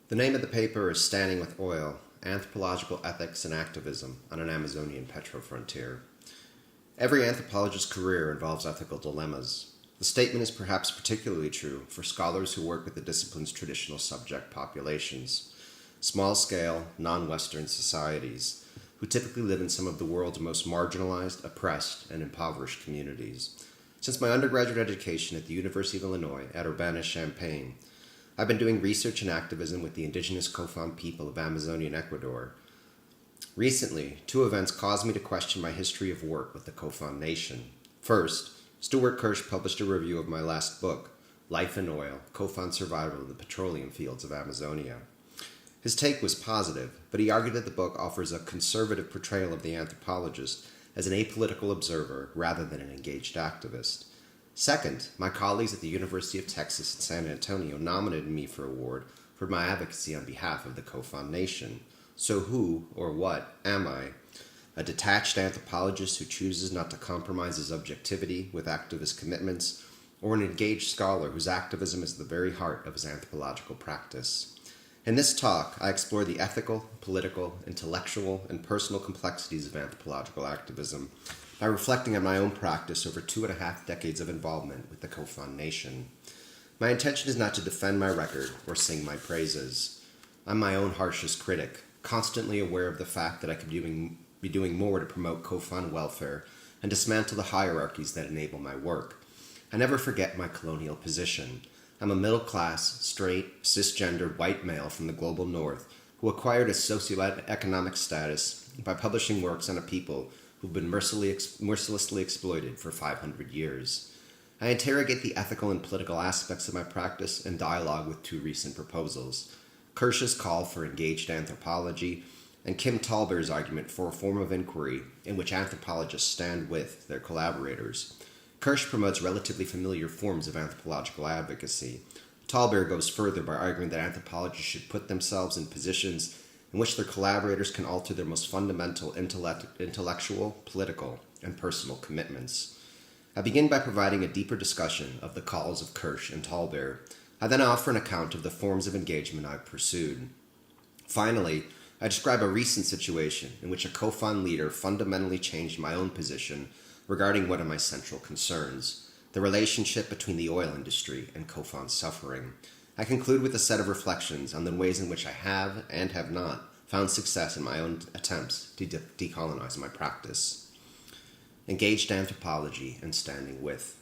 The name of the paper is Standing with Oil, Anthropological Ethics and Activism on an Amazonian Petrofrontier. Every anthropologist's career involves ethical dilemmas. The statement is perhaps particularly true for scholars who work with the discipline's traditional subject populations, small-scale, non-Western societies, who typically live in some of the world's most marginalized, oppressed, and impoverished communities. Since my undergraduate education at the University of Illinois at Urbana-Champaign, I've been doing research and activism with the indigenous Kofan people of Amazonia and Ecuador. Recently, two events caused me to question my history of work with the Kofan Nation. First, Stuart Kirsch published a review of my last book, Life in Oil, Kofan Survival in the Petroleum Fields of Amazonia. His take was positive, but he argued that the book offers a conservative portrayal of the anthropologist as an apolitical observer rather than an engaged activist. Second, my colleagues at the University of Texas at San Antonio nominated me for an award for my advocacy on behalf of the Kofan Nation. So who, or what, am I? A detached anthropologist who chooses not to compromise his objectivity with activist commitments, or an engaged scholar whose activism is the very heart of his anthropological practice? In this talk, I explore the ethical, political, intellectual, and personal complexities of anthropological activism by reflecting on my own practice over 2.5 decades of involvement with the Kofan Nation. My intention is not to defend my record or sing my praises. I'm my own harshest critic, constantly aware of the fact that I could be doing more to promote Kofan welfare and dismantle the hierarchies that enable my work. I never forget my colonial position. I'm a middle-class, straight, cisgendered white male from the global north who acquired a socioeconomic status by publishing works on a people who've been mercilessly exploited for 500 years. I interrogate the ethical and political aspects of my practice in dialogue with two recent proposals: Kirsch's call for engaged anthropology and Kim Tallbear's argument for a form of inquiry in which anthropologists stand with their collaborators. Kirsch promotes relatively familiar forms of anthropological advocacy. Tallbear goes further by arguing that anthropologists should put themselves in positions in which their collaborators can alter their most fundamental intellectual, political, and personal commitments. I begin by providing a deeper discussion of the calls of Kirsch and Tallbear. I then offer an account of the forms of engagement I've pursued. Finally, I describe a recent situation in which a Kofan leader fundamentally changed my own position regarding one of my central concerns: the relationship between the oil industry and Kofan suffering. I conclude with a set of reflections on the ways in which I have and have not found success in my own attempts to decolonize my practice. Engaged anthropology and standing with.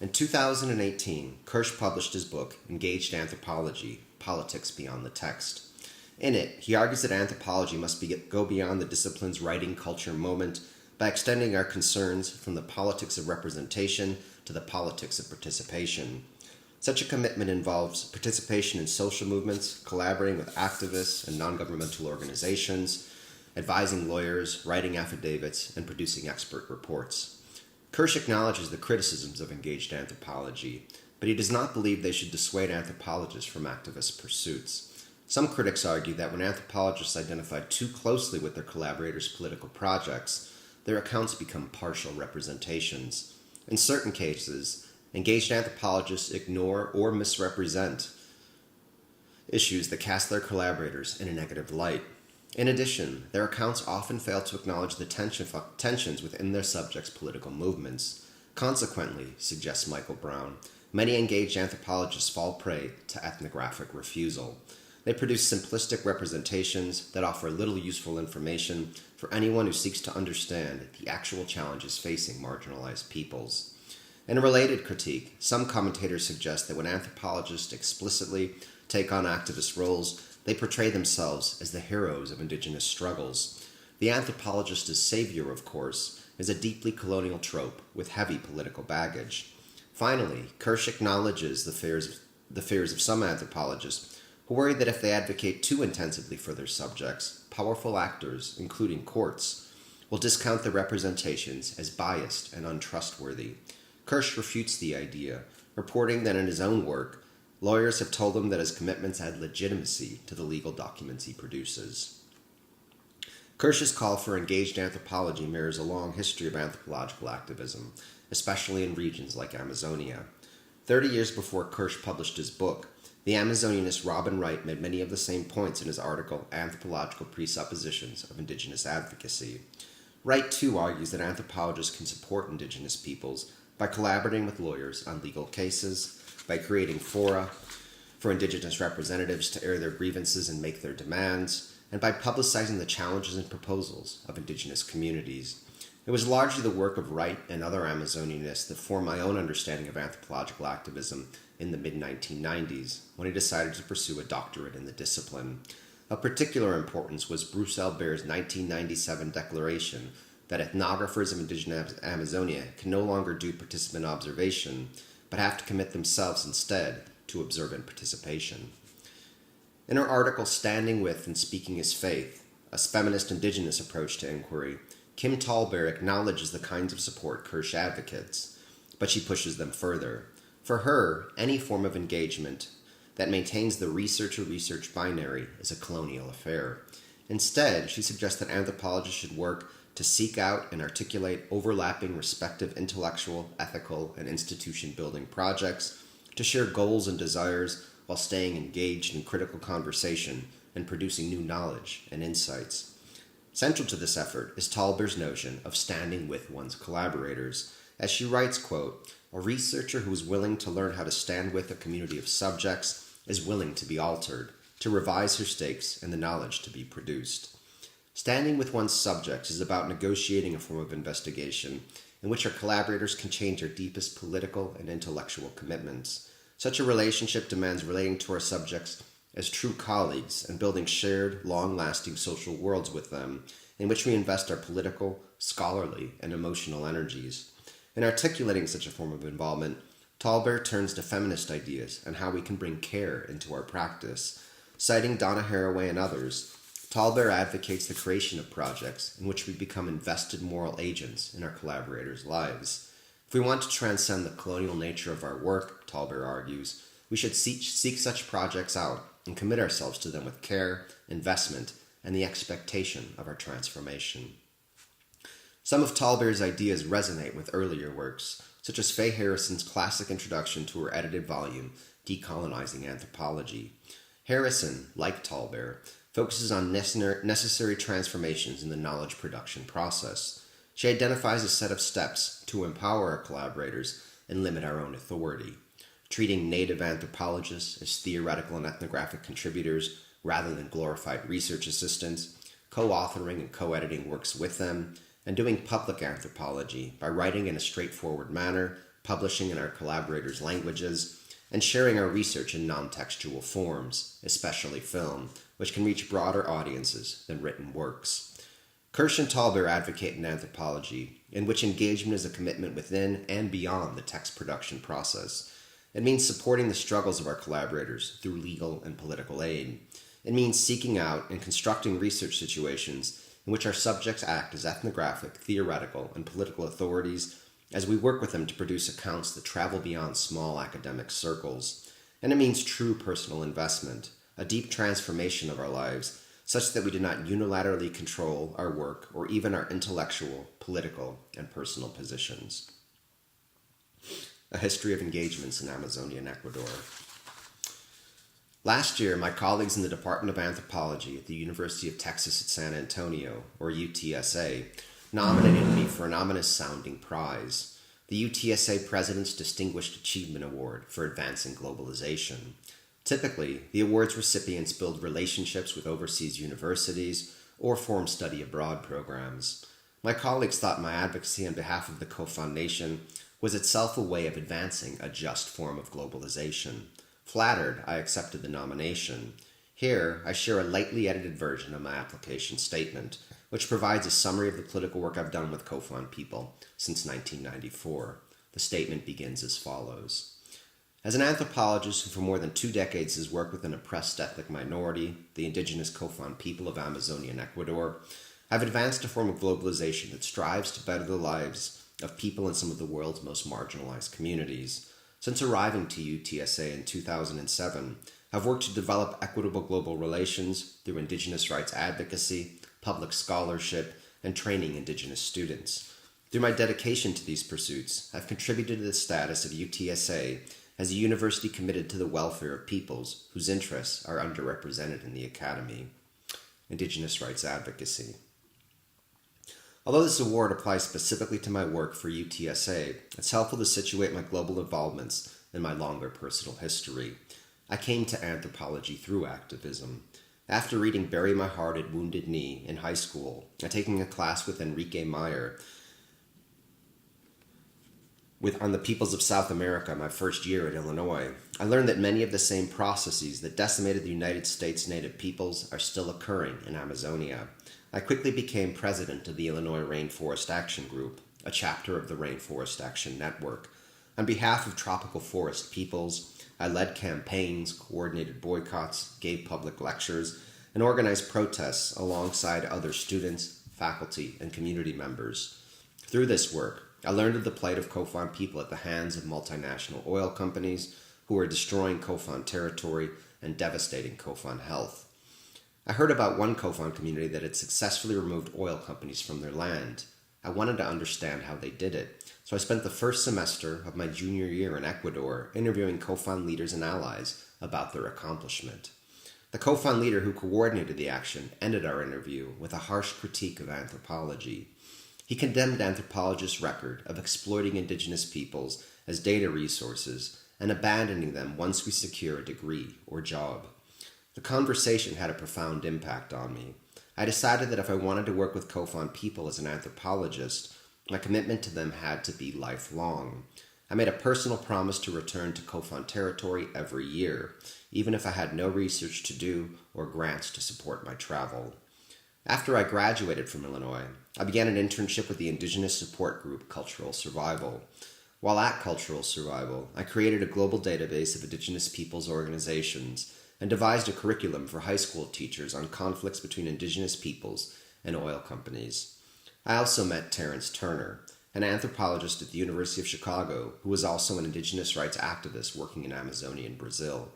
In 2018, Kirsch published his book, Engaged Anthropology, Politics Beyond the Text. In it, he argues that anthropology must go beyond the discipline's writing culture moment by extending our concerns from the politics of representation to the politics of participation. Such a commitment involves participation in social movements, collaborating with activists and non-governmental organizations, advising lawyers, writing affidavits, and producing expert reports. Kirsch acknowledges the criticisms of engaged anthropology, but he does not believe they should dissuade anthropologists from activist pursuits. Some critics argue that when anthropologists identify too closely with their collaborators' political projects, their accounts become partial representations. In certain cases, engaged anthropologists ignore or misrepresent issues that cast their collaborators in a negative light. In addition, their accounts often fail to acknowledge the tensions within their subjects' political movements. Consequently, suggests Michael Brown, many engaged anthropologists fall prey to ethnographic refusal. They produce simplistic representations that offer little useful information for anyone who seeks to understand the actual challenges facing marginalized peoples. In a related critique, some commentators suggest that when anthropologists explicitly take on activist roles, they portray themselves as the heroes of indigenous struggles. The anthropologist as savior, of course, is a deeply colonial trope with heavy political baggage. Finally, Kirsch acknowledges the fears of some anthropologists who worry that if they advocate too intensively for their subjects, powerful actors, including courts, will discount their representations as biased and untrustworthy. Kirsch refutes the idea, reporting that in his own work, lawyers have told him that his commitments add legitimacy to the legal documents he produces. Kirsch's call for engaged anthropology mirrors a long history of anthropological activism, especially in regions like Amazonia. 30 years before Kirsch published his book, the Amazonianist Robin Wright made many of the same points in his article, Anthropological Presuppositions of Indigenous Advocacy. Wright, too, argues that anthropologists can support indigenous peoples by collaborating with lawyers on legal cases, by creating fora for indigenous representatives to air their grievances and make their demands, and by publicizing the challenges and proposals of indigenous communities. It was largely the work of Wright and other Amazonianists that formed my own understanding of anthropological activism in the mid-1990s, when I decided to pursue a doctorate in the discipline. Of particular importance was Bruce Albert's 1997 declaration that ethnographers of indigenous Amazonia can no longer do participant observation, but have to commit themselves instead to observant participation. In her article, Standing With and Speaking as Faith, a feminist indigenous approach to inquiry, Kim Tallbear acknowledges the kinds of support Kirsch advocates, but she pushes them further. For her, any form of engagement that maintains the researcher-research binary is a colonial affair. Instead, she suggests that anthropologists should work to seek out and articulate overlapping respective intellectual, ethical, and institution-building projects, to share goals and desires while staying engaged in critical conversation and producing new knowledge and insights. Central to this effort is Tallbear's notion of standing with one's collaborators. As she writes, quote, "A researcher who is willing to learn how to stand with a community of subjects is willing to be altered, to revise her stakes and the knowledge to be produced." Standing with one's subjects is about negotiating a form of investigation in which our collaborators can change our deepest political and intellectual commitments. Such a relationship demands relating to our subjects as true colleagues and building shared, long-lasting social worlds with them, in which we invest our political, scholarly, and emotional energies. In articulating such a form of involvement, Tallbear turns to feminist ideas and how we can bring care into our practice. Citing Donna Haraway and others, Tallbear advocates the creation of projects in which we become invested moral agents in our collaborators' lives. If we want to transcend the colonial nature of our work, Tallbear argues, we should seek such projects out and commit ourselves to them with care, investment, and the expectation of our transformation. Some of Tallbear's ideas resonate with earlier works, such as Faye Harrison's classic introduction to her edited volume, Decolonizing Anthropology. Harrison, like Tallbear, focuses on necessary transformations in the knowledge production process. She identifies a set of steps to empower our collaborators and limit our own authority. Treating native anthropologists as theoretical and ethnographic contributors rather than glorified research assistants, co-authoring and co-editing works with them, and doing public anthropology by writing in a straightforward manner, publishing in our collaborators' languages, and sharing our research in non-textual forms, especially film, which can reach broader audiences than written works. Kirsch and Tallbear advocate an anthropology in which engagement is a commitment within and beyond the text production process. It means supporting the struggles of our collaborators through legal and political aid. It means seeking out and constructing research situations in which our subjects act as ethnographic, theoretical, and political authorities as we work with them to produce accounts that travel beyond small academic circles. And it means true personal investment, a deep transformation of our lives, such that we do not unilaterally control our work or even our intellectual, political, and personal positions. A history of engagements in Amazonia and Ecuador. Last year, my colleagues in the Department of Anthropology at the University of Texas at San Antonio, or UTSA, nominated me for an ominous-sounding prize, the UTSA President's Distinguished Achievement Award for Advancing Globalization. Typically, the award's recipients build relationships with overseas universities or form study abroad programs. My colleagues thought my advocacy on behalf of the COFON Nation was itself a way of advancing a just form of globalization. Flattered, I accepted the nomination. Here, I share a lightly edited version of my application statement, which provides a summary of the political work I've done with COFON people since 1994. The statement begins as follows. As an anthropologist who for more than 2 decades has worked with an oppressed ethnic minority, the indigenous COFON people of Amazonia and Ecuador, I've advanced a form of globalization that strives to better the lives of people in some of the world's most marginalized communities. Since arriving to UTSA in 2007, I've worked to develop equitable global relations through indigenous rights advocacy, public scholarship, and training indigenous students. Through my dedication to these pursuits, I've contributed to the status of UTSA as a university committed to the welfare of peoples whose interests are underrepresented in the academy. Indigenous rights advocacy. Although this award applies specifically to my work for UTSA, it's helpful to situate my global involvements in my longer personal history. I came to anthropology through activism. After reading Bury My Heart at Wounded Knee in high school and taking a class with Enrique Meyer on the peoples of South America my first year at Illinois, I learned that many of the same processes that decimated the United States native peoples are still occurring in Amazonia. I quickly became president of the Illinois Rainforest Action Group, a chapter of the Rainforest Action Network. On behalf of tropical forest peoples, I led campaigns, coordinated boycotts, gave public lectures, and organized protests alongside other students, faculty, and community members. Through this work, I learned of the plight of Kofan people at the hands of multinational oil companies who are destroying Kofan territory and devastating Kofan health. I heard about one Kofan community that had successfully removed oil companies from their land. I wanted to understand how they did it, so I spent the first semester of my junior year in Ecuador interviewing Kofan leaders and allies about their accomplishment. The Kofan leader who coordinated the action ended our interview with a harsh critique of anthropology. He condemned anthropologists' record of exploiting indigenous peoples as data resources and abandoning them once we secure a degree or job. The conversation had a profound impact on me. I decided that if I wanted to work with Kofan people as an anthropologist, my commitment to them had to be lifelong. I made a personal promise to return to Kofan territory every year, even if I had no research to do or grants to support my travel. After I graduated from Illinois, I began an internship with the indigenous support group Cultural Survival. While at Cultural Survival, I created a global database of indigenous peoples organizations and devised a curriculum for high school teachers on conflicts between indigenous peoples and oil companies. I also met Terrence Turner, an anthropologist at the University of Chicago who was also an indigenous rights activist working in Amazonia in Brazil.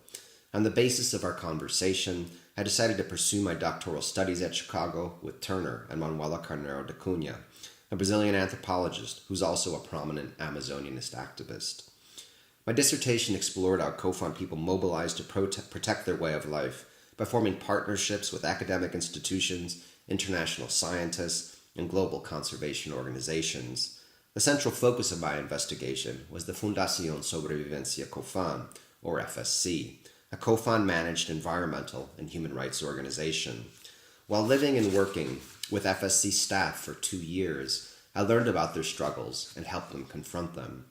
On the basis of our conversation, I decided to pursue my doctoral studies at Chicago with Turner and Manuela Carneiro da Cunha, a Brazilian anthropologist who's also a prominent Amazonianist activist. My dissertation explored how Kofan people mobilized to protect their way of life by forming partnerships with academic institutions, international scientists, and global conservation organizations. The central focus of my investigation was the Fundación Sobrevivencia Kofan, or FSC, a Kofan-managed environmental and human rights organization. While living and working with FSC staff for 2 years, I learned about their struggles and helped them confront them.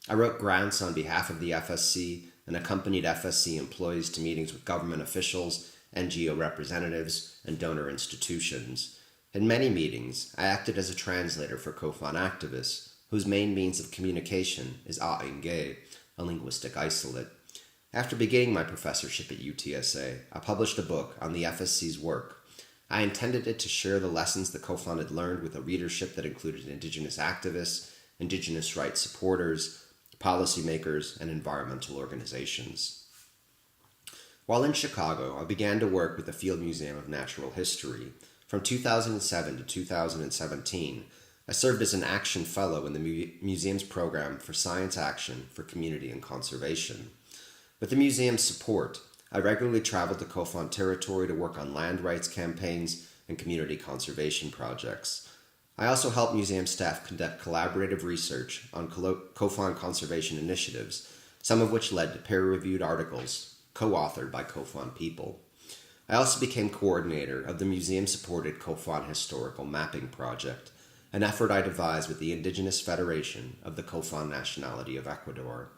I wrote grants on behalf of the FSC and accompanied FSC employees to meetings with government officials, NGO representatives, and donor institutions. In many meetings, I acted as a translator for Kofan activists, whose main means of communication is ndase'cho, a linguistic isolate. After beginning my professorship at UTSA, I published a book on the FSC's work. I intended it to share the lessons the Kofan had learned with a readership that included indigenous activists, indigenous rights supporters, policymakers, and environmental organizations. While in Chicago, I began to work with the Field Museum of Natural History. From 2007 to 2017, I served as an Action Fellow in the museum's program for Science Action for Community and Conservation. With the museum's support, I regularly traveled to Kofan territory to work on land rights campaigns and community conservation projects. I also helped museum staff conduct collaborative research on Kofan conservation initiatives, some of which led to peer-reviewed articles co-authored by Kofan people. I also became coordinator of the museum-supported Kofan Historical Mapping Project, an effort I devised with the Indigenous Federation of the Kofan Nationality of Ecuador.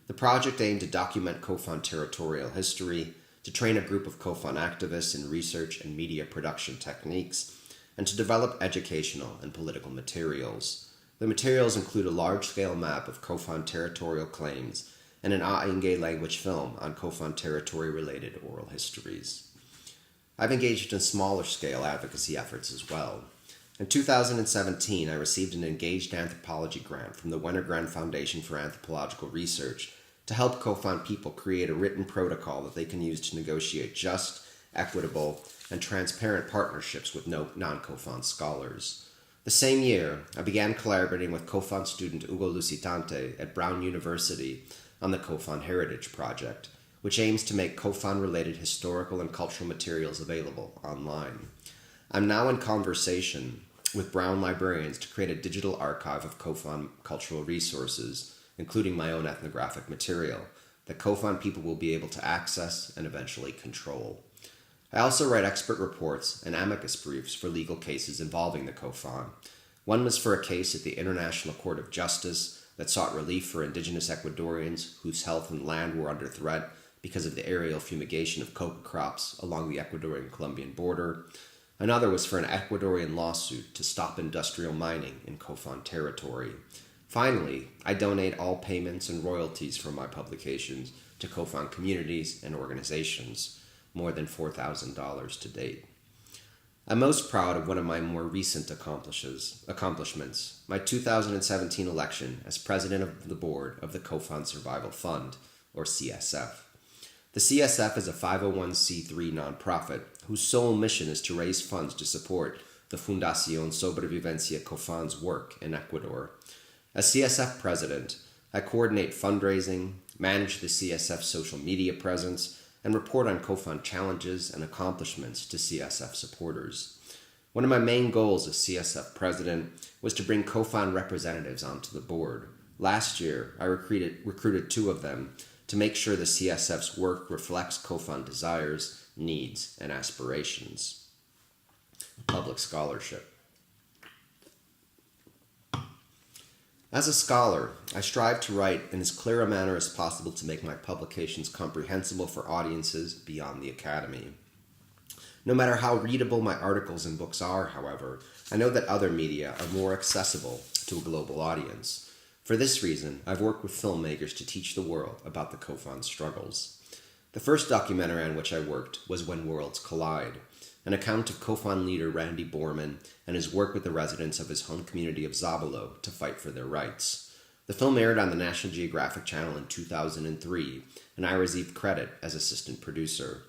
The project aimed to document Kofan territorial history, to train a group of Kofan activists in research and media production techniques, and to develop educational and political materials. The materials include a large-scale map of Kofan territorial claims and an Aingé language film on Kofan territory-related oral histories. I've engaged in smaller-scale advocacy efforts as well. In 2017, I received an Engaged Anthropology grant from the Wenner-Gren Foundation for Anthropological Research to help Kofan people create a written protocol that they can use to negotiate just, equitable, and transparent partnerships with non-Kofan scholars. The same year, I began collaborating with Kofan student Hugo Lusitante at Brown University on the Kofan Heritage Project, which aims to make Kofan-related historical and cultural materials available online. I'm now in conversation with Brown librarians to create a digital archive of Kofan cultural resources, including my own ethnographic material, that Kofan people will be able to access and eventually control. I also write expert reports and amicus briefs for legal cases involving the Kofan. One was for a case at the International Court of Justice that sought relief for indigenous Ecuadorians whose health and land were under threat because of the aerial fumigation of coca crops along the Ecuadorian-Colombian border. Another was for an Ecuadorian lawsuit to stop industrial mining in Kofan territory. Finally, I donate all payments and royalties from my publications to Kofan communities and organizations, more than $4,000 to date. I'm most proud of one of my more recent accomplishments, my 2017 election as president of the board of the Kofan Survival Fund, or CSF. The CSF is a 501c3 nonprofit whose sole mission is to raise funds to support the Fundación Sobrevivencia Kofan's work in Ecuador. As CSF president, I coordinate fundraising, manage the CSF social media presence, and report on Kofan challenges and accomplishments to CSF supporters. One of my main goals as CSF president was to bring Kofan representatives onto the board. Last year, I recruited 2 of them to make sure the CSF's work reflects Kofan desires, needs, and aspirations. Public scholarship. As a scholar, I strive to write in as clear a manner as possible to make my publications comprehensible for audiences beyond the academy. No matter how readable my articles and books are, however, I know that other media are more accessible to a global audience. For this reason, I've worked with filmmakers to teach the world about the Kofan struggles. The first documentary on which I worked was When Worlds Collide, an account of Kofan leader Randy Borman and his work with the residents of his home community of Zabalo to fight for their rights. The film aired on the National Geographic Channel in 2003, and I received credit as assistant producer.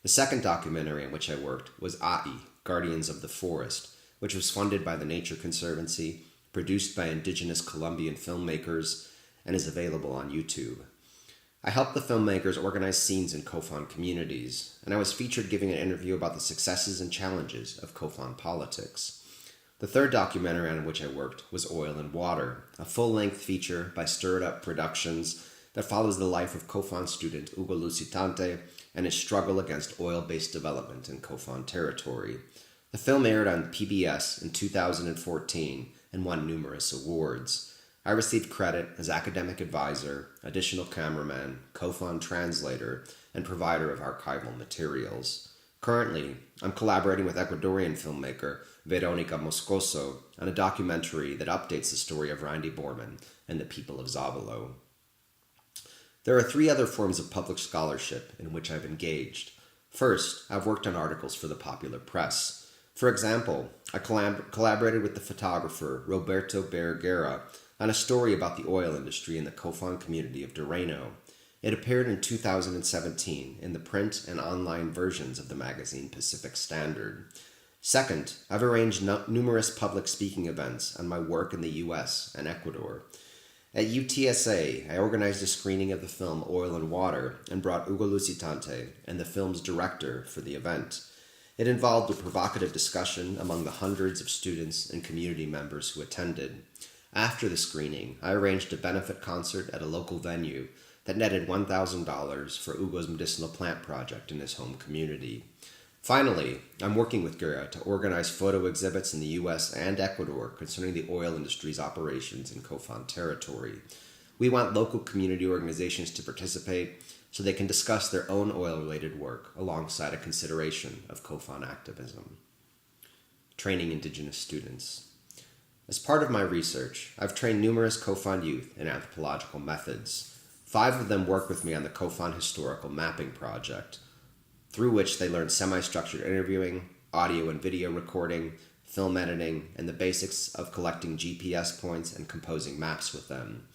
The second documentary on which I worked was Ai, Guardians of the Forest, which was funded by the Nature Conservancy, produced by indigenous Colombian filmmakers, and is available on YouTube. I helped the filmmakers organize scenes in Kofan communities, and I was featured giving an interview about the successes and challenges of Kofan politics. The third documentary on which I worked was Oil and Water, a full-length feature by Stir It Up Productions that follows the life of Kofan student Hugo Lusitante and his struggle against oil-based development in Kofan territory. The film aired on PBS in 2014 and won numerous awards. I received credit as academic advisor, additional cameraman, Kofan translator, and provider of archival materials. Currently, I'm collaborating with Ecuadorian filmmaker Veronica Moscoso on a documentary that updates the story of Randy Borman and the people of Zabalo. There are 3 other forms of public scholarship in which I've engaged. First, I've worked on articles for the popular press. For example, I collaborated with the photographer Roberto Berguera on a story about the oil industry in the Kofan community of Doreno. It appeared in 2017 in the print and online versions of the magazine Pacific Standard. Second, I've arranged numerous public speaking events on my work in the U.S. and Ecuador. At UTSA, I organized a screening of the film Oil and Water and brought Hugo Lusitante and the film's director for the event. It involved a provocative discussion among the hundreds of students and community members who attended. After the screening, I arranged a benefit concert at a local venue that netted $1,000 for Hugo's medicinal plant project in his home community. Finally, I'm working with Guerra to organize photo exhibits in the U.S. and Ecuador concerning the oil industry's operations in Kofan territory. We want local community organizations to participate so they can discuss their own oil-related work alongside a consideration of Kofan activism. Training indigenous students. As part of my research, I've trained numerous Kofan youth in anthropological methods. 5 of them work with me on the Kofan Historical Mapping Project, through which they learn semi-structured interviewing, audio and video recording, film editing, and the basics of collecting GPS points and composing maps with them.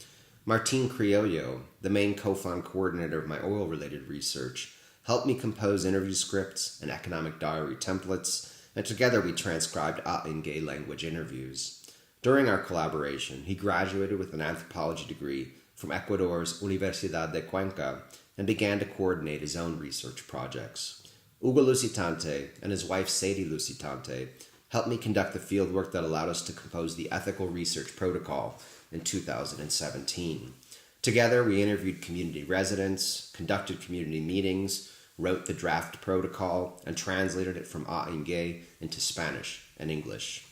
Martin Criollo, the main Kofan coordinator of my oil-related research, helped me compose interview scripts and economic diary templates, and together we transcribed A'ingay language interviews. During our collaboration, he graduated with an anthropology degree from Ecuador's Universidad Cuenca and began to coordinate his own research projects. Hugo Lusitante and his wife Sadie Lusitante helped me conduct the fieldwork that allowed us to compose the ethical research protocol in 2017. Together, we interviewed community residents, conducted community meetings, wrote the draft protocol, and translated it from Ainge into Spanish and English.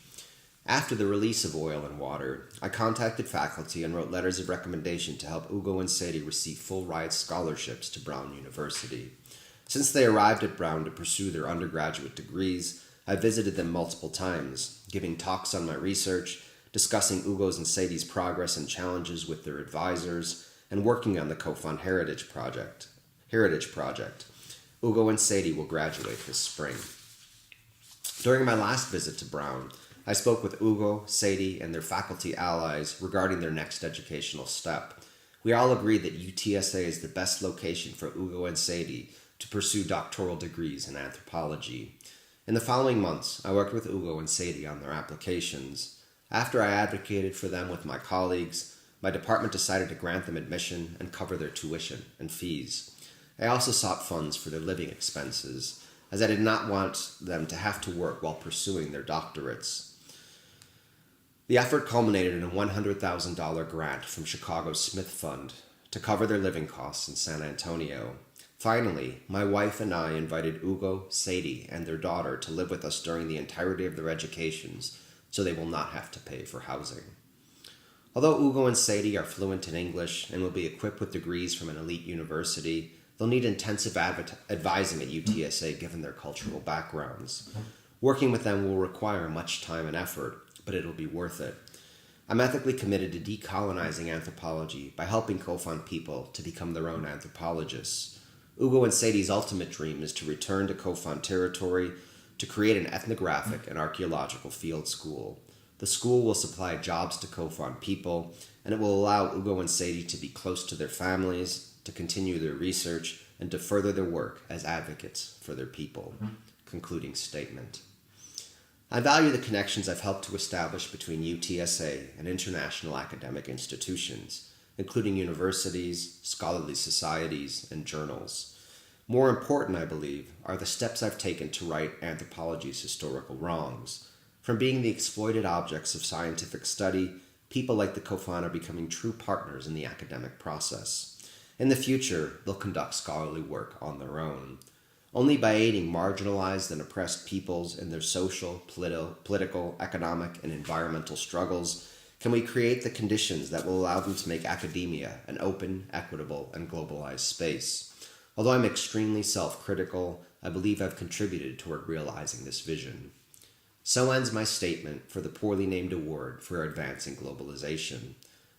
After the release of Oil and Water, I contacted faculty and wrote letters of recommendation to help Hugo and Sadie receive full ride scholarships to Brown University. Since they arrived at Brown to pursue their undergraduate degrees, I visited them multiple times, giving talks on my research, discussing Hugo's and Sadie's progress and challenges with their advisors, and working on the COFON Heritage Project. Hugo and Sadie will graduate this spring. During my last visit to Brown, I spoke with Hugo, Sadie, and their faculty allies regarding their next educational step. We all agreed that UTSA is the best location for Hugo and Sadie to pursue doctoral degrees in anthropology. In the following months, I worked with Hugo and Sadie on their applications. After I advocated for them with my colleagues, my department decided to grant them admission and cover their tuition and fees. I also sought funds for their living expenses, as I did not want them to have to work while pursuing their doctorates. The effort culminated in a $100,000 grant from Chicago's Smith Fund to cover their living costs in San Antonio. Finally, my wife and I invited Hugo, Sadie, and their daughter to live with us during the entirety of their educations, so they will not have to pay for housing. Although Hugo and Sadie are fluent in English and will be equipped with degrees from an elite university, they'll need intensive advising at UTSA given their cultural backgrounds. Working with them will require much time and effort, but it'll be worth it. I'm ethically committed to decolonizing anthropology by helping COFON people to become their own anthropologists. Hugo and Sadie's ultimate dream is to return to COFON territory to create an ethnographic and archaeological field school. The school will supply jobs to COFON people, and it will allow Hugo and Sadie to be close to their families, to continue their research, and to further their work as advocates for their people. Concluding statement. I value the connections I've helped to establish between UTSA and international academic institutions, including universities, scholarly societies, and journals. More important, I believe, are the steps I've taken to right anthropology's historical wrongs. From being the exploited objects of scientific study, people like the COFON are becoming true partners in the academic process. In the future, they'll conduct scholarly work on their own. Only by aiding marginalized and oppressed peoples in their social, political, economic, and environmental struggles can we create the conditions that will allow them to make academia an open, equitable, and globalized space. Although I'm extremely self-critical, I believe I've contributed toward realizing this vision. So ends my statement for the poorly named award for advancing globalization.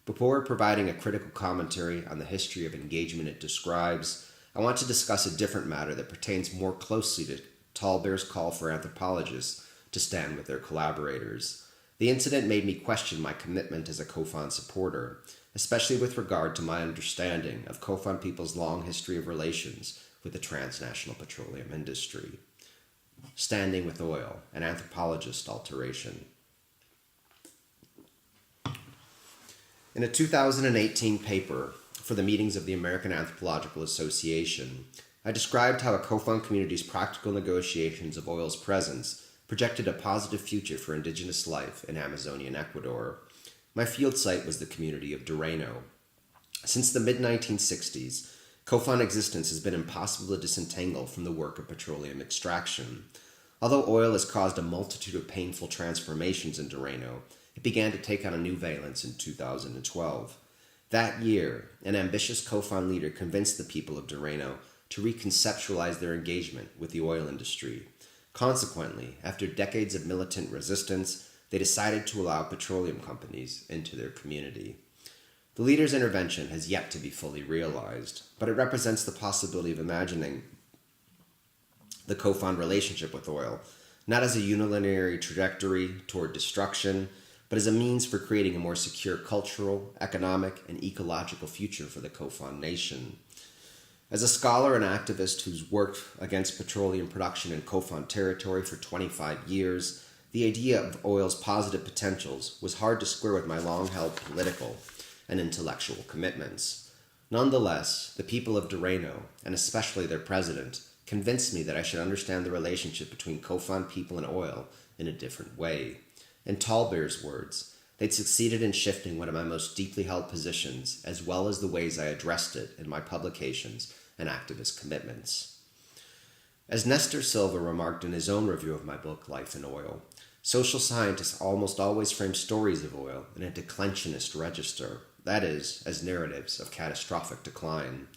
Before providing a critical commentary on the history of engagement it describes, I want to discuss a different matter that pertains more closely to Tallbear's call for anthropologists to stand with their collaborators. The incident made me question my commitment as a COFON supporter, especially with regard to my understanding of COFON people's long history of relations with the transnational petroleum industry. Standing with Oil, an anthropologist alteration. In a 2018 paper for the meetings of the American Anthropological Association, I described how a COFON community's practical negotiations of oil's presence projected a positive future for indigenous life in Amazonian Ecuador. My field site was the community of Dureno. Since the mid-1960s, COFON existence has been impossible to disentangle from the work of petroleum extraction. Although oil has caused a multitude of painful transformations in Dureno, it began to take on a new valence in 2012. That year, an ambitious COFON leader convinced the people of Dureno to reconceptualize their engagement with the oil industry. Consequently, after decades of militant resistance, they decided to allow petroleum companies into their community. The leader's intervention has yet to be fully realized, but it represents the possibility of imagining the COFON relationship with oil, not as a unilateral trajectory toward destruction, but as a means for creating a more secure cultural, economic, and ecological future for the COFON nation. As a scholar and activist who's worked against petroleum production in COFON territory for 25 years, the idea of oil's positive potentials was hard to square with my long-held political and intellectual commitments. Nonetheless, the people of Durango, and especially their president, convinced me that I should understand the relationship between Kofan people and oil in a different way. In Talbert's words, they'd succeeded in shifting one of my most deeply held positions, as well as the ways I addressed it in my publications and activist commitments. As Nestor Silva remarked in his own review of my book, Life in Oil, social scientists almost always frame stories of oil in a declensionist register, that is, as narratives of catastrophic decline.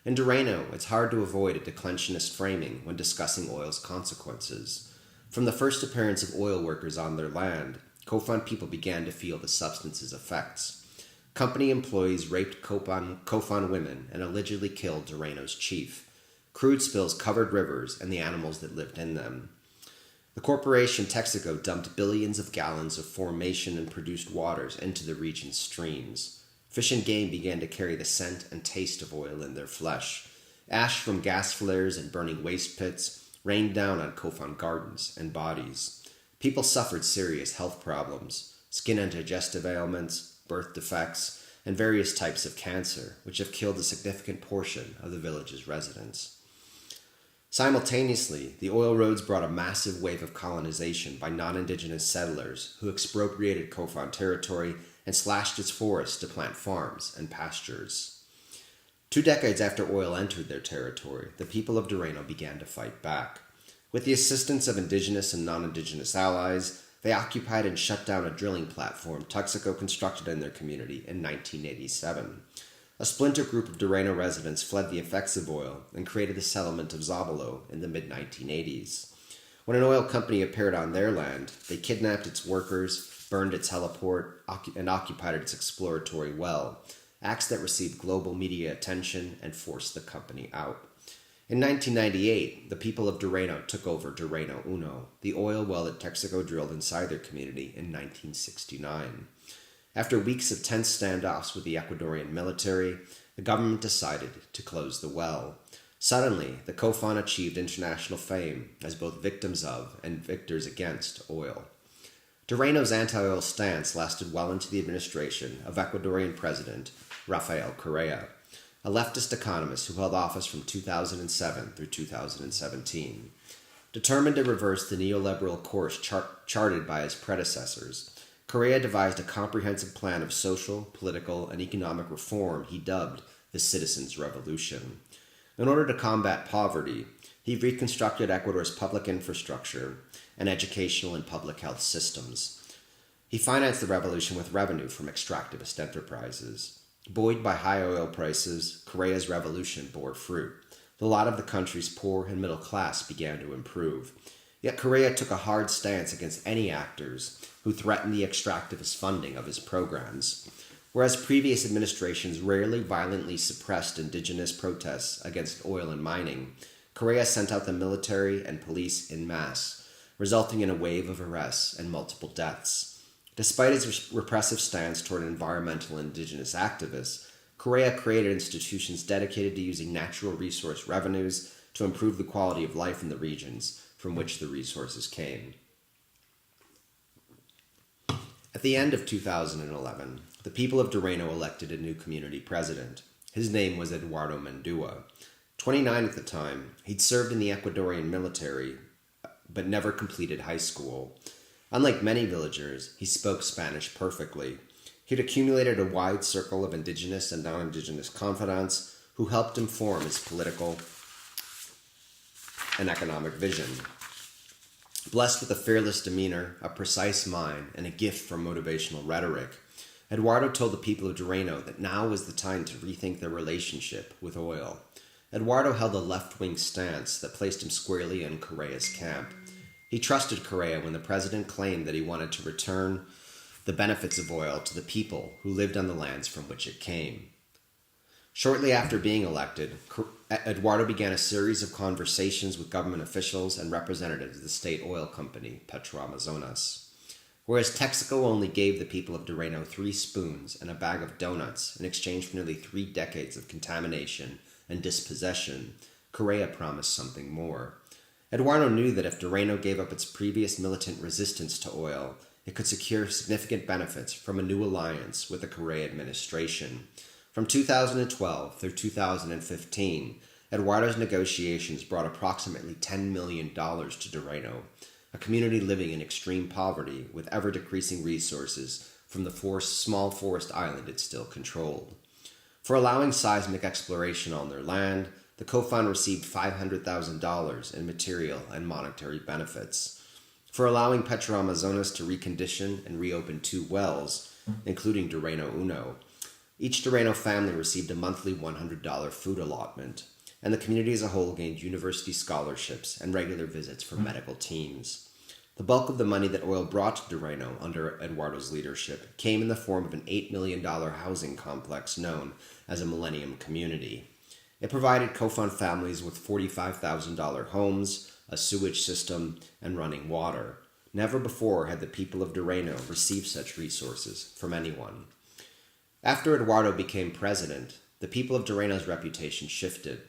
In Durango, it's hard to avoid a declensionist framing when discussing oil's consequences. From the first appearance of oil workers on their land, Kofan people began to feel the substance's effects. Company employees raped Kofan women and allegedly killed Durango's chief. Crude spills covered rivers and the animals that lived in them. The corporation Texaco dumped billions of gallons of formation and produced waters into the region's streams. Fish and game began to carry the scent and taste of oil in their flesh. Ash from gas flares and burning waste pits rained down on Kofan gardens and bodies. People suffered serious health problems, skin and digestive ailments, birth defects, and various types of cancer, which have killed a significant portion of the village's residents. Simultaneously, the oil roads brought a massive wave of colonization by non-indigenous settlers who expropriated Kofan territory and slashed its forests to plant farms and pastures. 2 decades after oil entered their territory, the people of Durango began to fight back. With the assistance of indigenous and non-indigenous allies, they occupied and shut down a drilling platform Texaco constructed in their community in 1987. A splinter group of Durango residents fled the effects of oil and created the settlement of Zabalo in the mid-1980s. When an oil company appeared on their land, they kidnapped its workers, burned its heliport, and occupied its exploratory well, acts that received global media attention and forced the company out. In 1998, the people of Durango took over Durango Uno, the oil well that Texaco drilled inside their community in 1969. After weeks of tense standoffs with the Ecuadorian military, the government decided to close the well. Suddenly, the Kofan achieved international fame as both victims of and victors against oil. Durango's anti-oil stance lasted well into the administration of Ecuadorian President Rafael Correa, a leftist economist who held office from 2007 through 2017. Determined to reverse the neoliberal course charted by his predecessors, Correa devised a comprehensive plan of social, political, and economic reform he dubbed the Citizens' Revolution. In order to combat poverty, he reconstructed Ecuador's public infrastructure and educational and public health systems. He financed the revolution with revenue from extractivist enterprises. Buoyed by high oil prices, Correa's revolution bore fruit. The lot of the country's poor and middle class began to improve. Yet Correa took a hard stance against any actors who threatened the extractivist funding of his programs. Whereas previous administrations rarely violently suppressed indigenous protests against oil and mining, Correa sent out the military and police en masse, resulting in a wave of arrests and multiple deaths. Despite his repressive stance toward environmental and indigenous activists, Correa created institutions dedicated to using natural resource revenues to improve the quality of life in the regions from which the resources came. At the end of 2011, the people of Durango elected a new community president. His name was Eduardo Mendua. 29 at the time, he'd served in the Ecuadorian military, but never completed high school. Unlike many villagers, he spoke Spanish perfectly. He'd accumulated a wide circle of indigenous and non-indigenous confidants who helped him form his political and economic vision. Blessed with a fearless demeanor, a precise mind, and a gift for motivational rhetoric, Eduardo told the people of Durango that now was the time to rethink their relationship with oil. Eduardo held a left-wing stance that placed him squarely in Correa's camp. He trusted Correa when the president claimed that he wanted to return the benefits of oil to the people who lived on the lands from which it came. Shortly after being elected, Eduardo began a series of conversations with government officials and representatives of the state oil company, Petroamazonas. Whereas Texaco only gave the people of Durango 3 spoons and a bag of donuts in exchange for nearly 3 decades of contamination and dispossession, Correa promised something more. Eduardo knew that if Durango gave up its previous militant resistance to oil, it it could secure significant benefits from a new alliance with the Correa administration. From 2012 through 2015, Eduardo's negotiations brought approximately $10 million to Durango, a community living in extreme poverty with ever-decreasing resources from the small forest island it still controlled. For allowing seismic exploration on their land, the COFON received $500,000 in material and monetary benefits. For allowing Petroamazonas to recondition and reopen 2 wells, including Durango Uno, each Durango family received a monthly $100 food allotment, and the community as a whole gained university scholarships and regular visits for medical teams. The bulk of the money that oil brought to Durango under Eduardo's leadership came in the form of an $8 million housing complex known as a Millennium Community. It provided COFON families with $45,000 homes, a sewage system, and running water. Never before had the people of Durango received such resources from anyone. After Eduardo became president, the people of Durango's reputation shifted.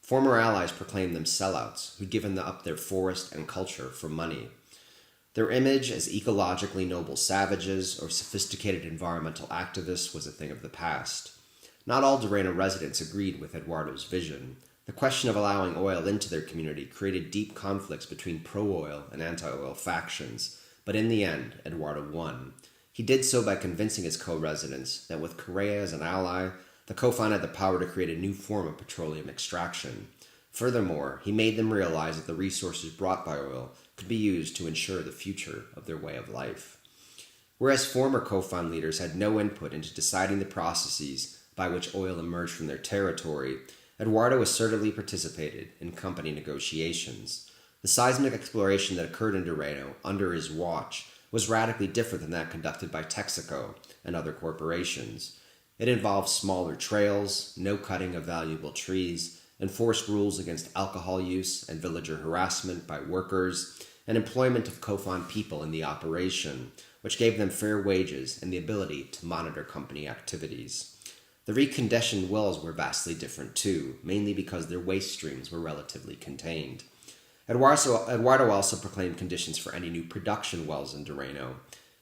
Former allies proclaimed them sellouts who'd given up their forest and culture for money. Their image as ecologically noble savages or sophisticated environmental activists was a thing of the past. Not all Durango residents agreed with Eduardo's vision. The question of allowing oil into their community created deep conflicts between pro-oil and anti-oil factions, but in the end, Eduardo won. He did so by convincing his co-residents that with Correa as an ally, the COFON had the power to create a new form of petroleum extraction. Furthermore, he made them realize that the resources brought by oil could be used to ensure the future of their way of life. Whereas former COFON leaders had no input into deciding the processes by which oil emerged from their territory, Eduardo assertively participated in company negotiations. The seismic exploration that occurred in Durango under his watch was radically different than that conducted by Texaco and other corporations. It involved smaller trails, no cutting of valuable trees, enforced rules against alcohol use and villager harassment by workers, and employment of COFON people in the operation, which gave them fair wages and the ability to monitor company activities. The reconditioned wells were vastly different too, mainly because their waste streams were relatively contained. Eduardo also proclaimed conditions for any new production wells in Durango.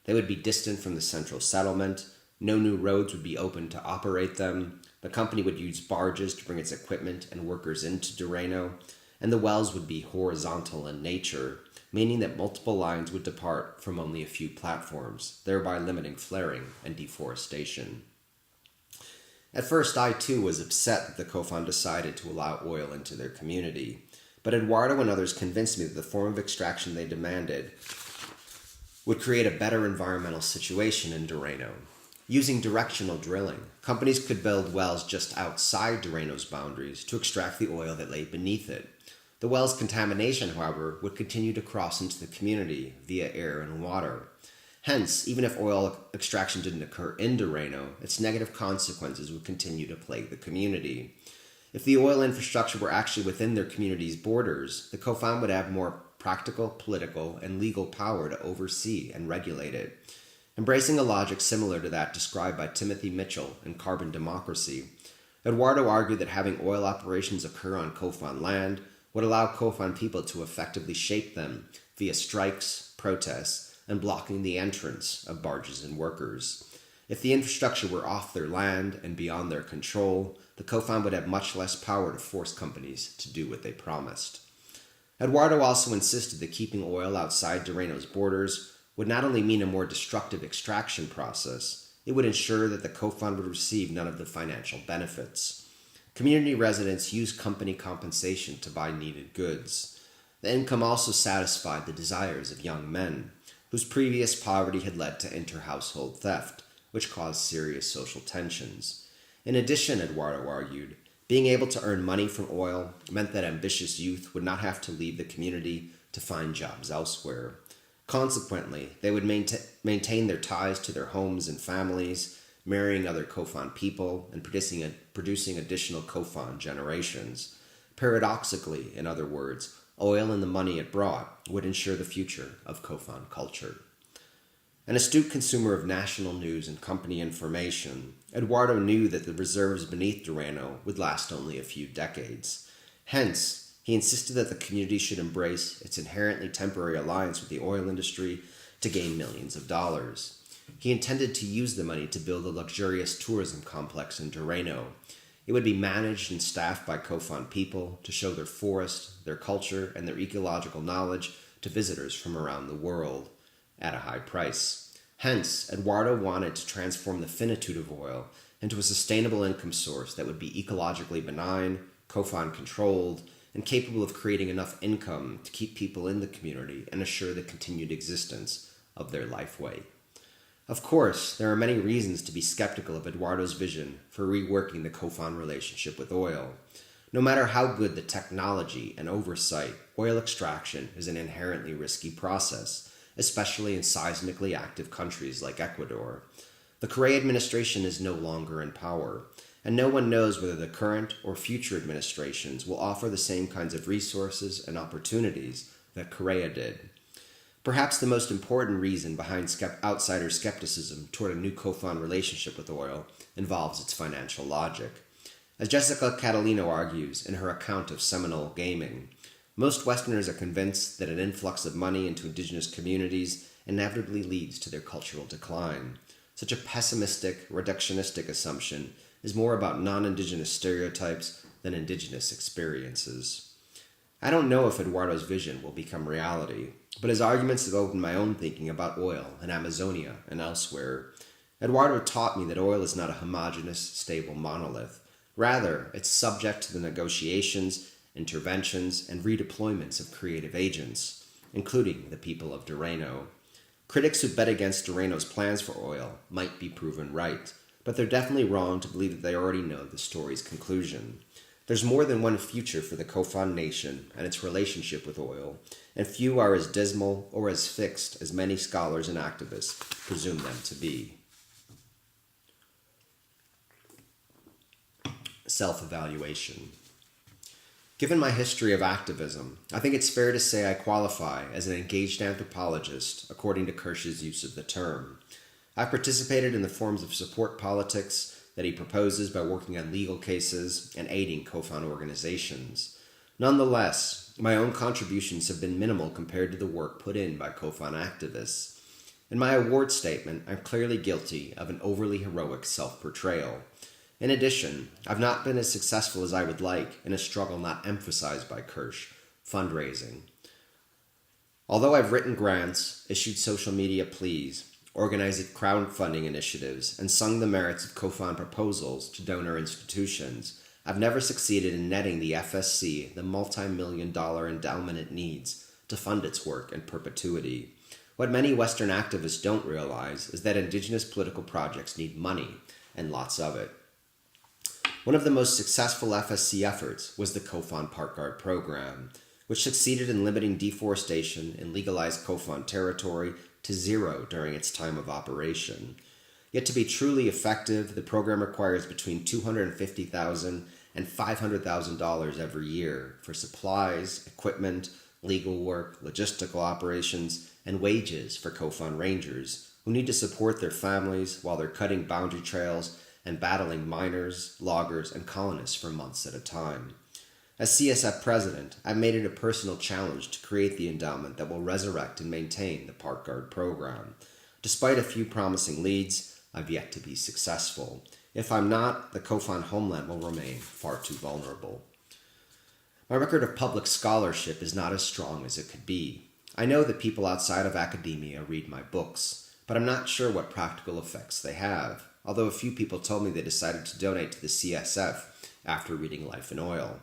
They would be distant from the central settlement, no new roads would be open to operate them, the company would use barges to bring its equipment and workers into Durango, and the wells would be horizontal in nature, meaning that multiple lines would depart from only a few platforms, thereby limiting flaring and deforestation. At first, I too was upset that the COFON decided to allow oil into their community, but Eduardo and others convinced me that the form of extraction they demanded would create a better environmental situation in Durango. Using directional drilling, companies could build wells just outside Durango's boundaries to extract the oil that lay beneath it. The well's contamination, however, would continue to cross into the community via air and water. Hence, even if oil extraction didn't occur in Durango, its negative consequences would continue to plague the community. If the oil infrastructure were actually within their community's borders, the COFON would have more practical, political, and legal power to oversee and regulate it. Embracing a logic similar to that described by Timothy Mitchell in Carbon Democracy, Eduardo argued that having oil operations occur on COFON land would allow COFON people to effectively shape them via strikes, protests, and blocking the entrance of barges and workers. If the infrastructure were off their land and beyond their control, the COFON would have much less power to force companies to do what they promised. Eduardo also insisted that keeping oil outside Durango's borders would not only mean a more destructive extraction process, it would ensure that the COFON would receive none of the financial benefits. Community residents used company compensation to buy needed goods. The income also satisfied the desires of young men, whose previous poverty had led to inter-household theft, which caused serious social tensions. In addition, Eduardo argued, being able to earn money from oil meant that ambitious youth would not have to leave the community to find jobs elsewhere. Consequently, they would maintain their ties to their homes and families, marrying other COFON people and producing additional COFON generations. Paradoxically, in other words, oil and the money it brought would ensure the future of COFON culture. An astute consumer of national news and company information, Eduardo knew that the reserves beneath Durango would last only a few decades. Hence, he insisted that the community should embrace its inherently temporary alliance with the oil industry to gain millions of dollars. He intended to use the money to build a luxurious tourism complex in Doreno. It would be managed and staffed by Kofan people to show their forest, their culture, and their ecological knowledge to visitors from around the world at a high price. Hence, Eduardo wanted to transform the finitude of oil into a sustainable income source that would be ecologically benign, Kofan controlled, and capable of creating enough income to keep people in the community and assure the continued existence of their lifeway. Of course, there are many reasons to be skeptical of Eduardo's vision for reworking the Kofan relationship with oil. No matter how good the technology and oversight, oil extraction is an inherently risky process, especially in seismically active countries like Ecuador. The Correa administration is no longer in power, and no one knows whether the current or future administrations will offer the same kinds of resources and opportunities that Correa did. Perhaps the most important reason behind outsider skepticism toward a new Kofan relationship with oil involves its financial logic. As Jessica Catalino argues in her account of Seminole gaming, most Westerners are convinced that an influx of money into indigenous communities inevitably leads to their cultural decline. Such a pessimistic, reductionistic assumption is more about non-indigenous stereotypes than indigenous experiences. I don't know if Eduardo's vision will become reality, but his arguments have opened my own thinking about oil in Amazonia and elsewhere. Eduardo taught me that oil is not a homogeneous, stable monolith. Rather, it's subject to the negotiations, interventions, and redeployments of creative agents, including the people of Doreno. Critics who bet against Doreno's plans for oil might be proven right, but they're definitely wrong to believe that they already know the story's conclusion. There's more than one future for the Kofan nation and its relationship with oil, and few are as dismal or as fixed as many scholars and activists presume them to be. Self-evaluation. Given my history of activism, I think it's fair to say I qualify as an engaged anthropologist according to Kirsch's use of the term. I've participated in the forms of support politics that he proposes by working on legal cases and aiding Kofan organizations. Nonetheless, my own contributions have been minimal compared to the work put in by Kofan activists. In my award statement, I'm clearly guilty of an overly heroic self-portrayal. In addition, I've not been as successful as I would like in a struggle not emphasized by Kirsch, fundraising. Although I've written grants, issued social media pleas, organized crowdfunding initiatives, and sung the merits of Kofan proposals to donor institutions, I've never succeeded in netting the FSC the multi-million-dollar endowment it needs to fund its work in perpetuity. What many Western activists don't realize is that indigenous political projects need money, and lots of it. One of the most successful FSC efforts was the Kofan Park Guard program, which succeeded in limiting deforestation in legalized Kofan territory to zero during its time of operation. Yet to be truly effective, the program requires between $250,000 and $500,000 every year for supplies, equipment, legal work, logistical operations, and wages for Kofan rangers who need to support their families while they're cutting boundary trails and battling miners, loggers, and colonists for months at a time. As CSF president, I've made it a personal challenge to create the endowment that will resurrect and maintain the Park Guard program. Despite a few promising leads, I've yet to be successful. If I'm not, the Kofan homeland will remain far too vulnerable. My record of public scholarship is not as strong as it could be. I know that people outside of academia read my books, but I'm not sure what practical effects they have, although a few people told me they decided to donate to the CSF after reading Life in Oil.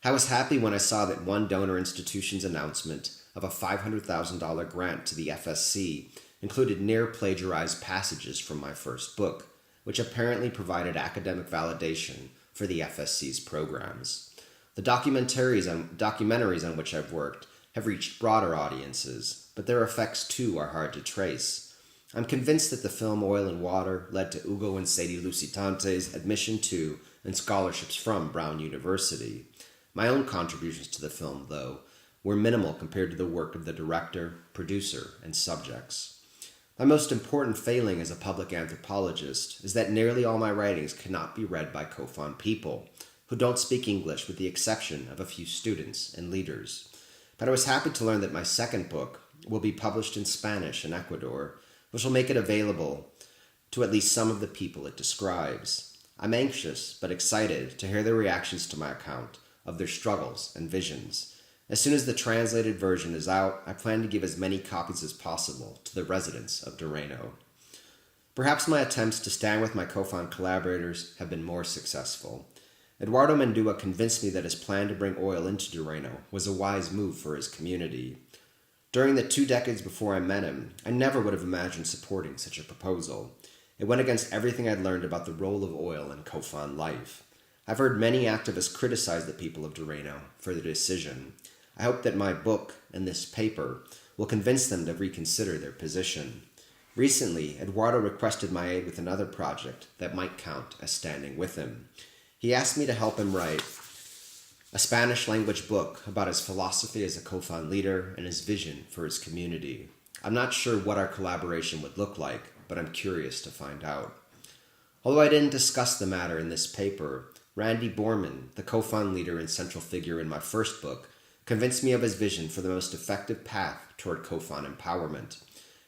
I was happy when I saw that one donor institution's announcement of a $500,000 grant to the FSC included near-plagiarized passages from my first book, which apparently provided academic validation for the FSC's programs. The documentaries on which I've worked have reached broader audiences, but their effects too are hard to trace. I'm convinced that the film Oil and Water led to Hugo and Sadie Lucitante's admission to and scholarships from Brown University. My own contributions to the film, though, were minimal compared to the work of the director, producer, and subjects. My most important failing as a public anthropologist is that nearly all my writings cannot be read by Kofan people, who don't speak English with the exception of a few students and leaders. But I was happy to learn that my second book, will be published in Spanish in Ecuador, which will make it available to at least some of the people it describes. I'm anxious but excited to hear their reactions to my account of their struggles and visions. As soon as the translated version is out, I plan to give as many copies as possible to the residents of Durango. Perhaps my attempts to stand with my COFON collaborators have been more successful. Eduardo Mendua convinced me that his plan to bring oil into Durango was a wise move for his community. During the 2 decades before I met him, I never would have imagined supporting such a proposal. It went against everything I'd learned about the role of oil in COFON life. I've heard many activists criticize the people of Durango for their decision. I hope that my book and this paper will convince them to reconsider their position. Recently, Eduardo requested my aid with another project that might count as standing with him. He asked me to help him write a Spanish-language book about his philosophy as a COFON leader and his vision for his community. I'm not sure what our collaboration would look like, but I'm curious to find out. Although I didn't discuss the matter in this paper, Randy Borman, the COFON leader and central figure in my first book, convinced me of his vision for the most effective path toward COFON empowerment.